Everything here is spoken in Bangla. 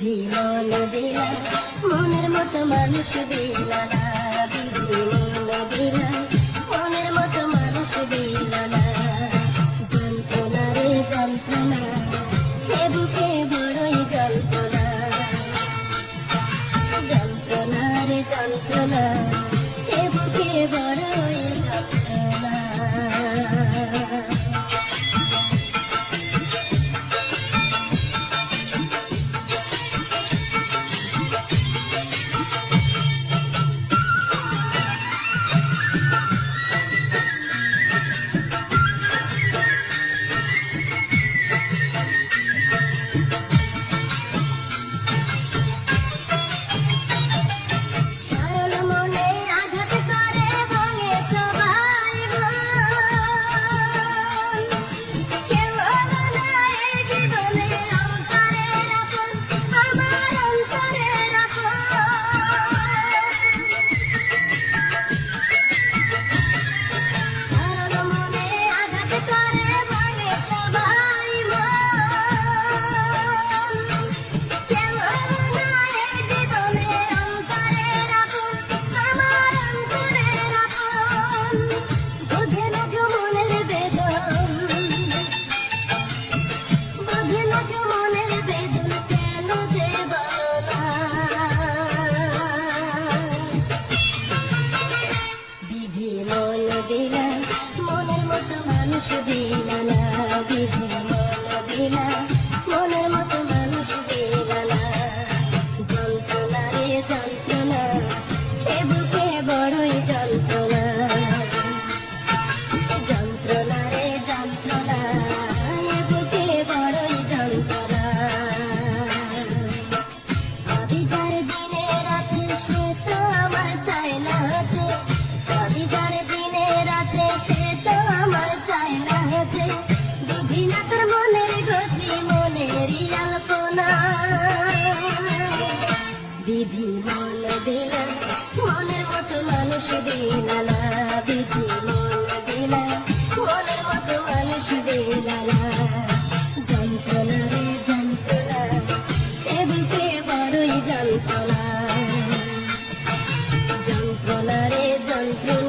বিধি মন দিলা মনের মতো মানুষ দিলা না, বিধি মন দিলা মনের মতো মানুষ দিলা না। যন্ত্রণা রে যন্ত্রণা, হে বুকে বড়ই যন্ত্রণা, যন্ত্রণা রে যন্ত্রণা, হে বুকে বড়ই যন্ত্রণা। মনের মতো মানুষ দিলা না, বিধি মন দিলা মনের মতো মানুষ দিলা না। যন্ত্রণা রে যন্ত্রণা, হে বুকে বড়ই যন্ত্রণা, যন্ত্রণা রে যন্ত্রণা, হে বুকে বড়ই যন্ত্রণা। আমি যার দিনে রাতে সে তো আমার চায় না হতে, আমি যার দিনে রাতে সে তো আমার চায় না হতে। বুঝি না তোর মনের গতি মনেরই আলপনা, বিধি মন দিলা মনের মতো মানুষ দিলা না, বিধি মন দিলা মনের মতো মানুষ দিলা না। যন্ত্রণা রে যন্ত্রণা, এ বুকে বড়ই যন্ত্রণা, যন্ত্রণা রে যন্ত্রণা।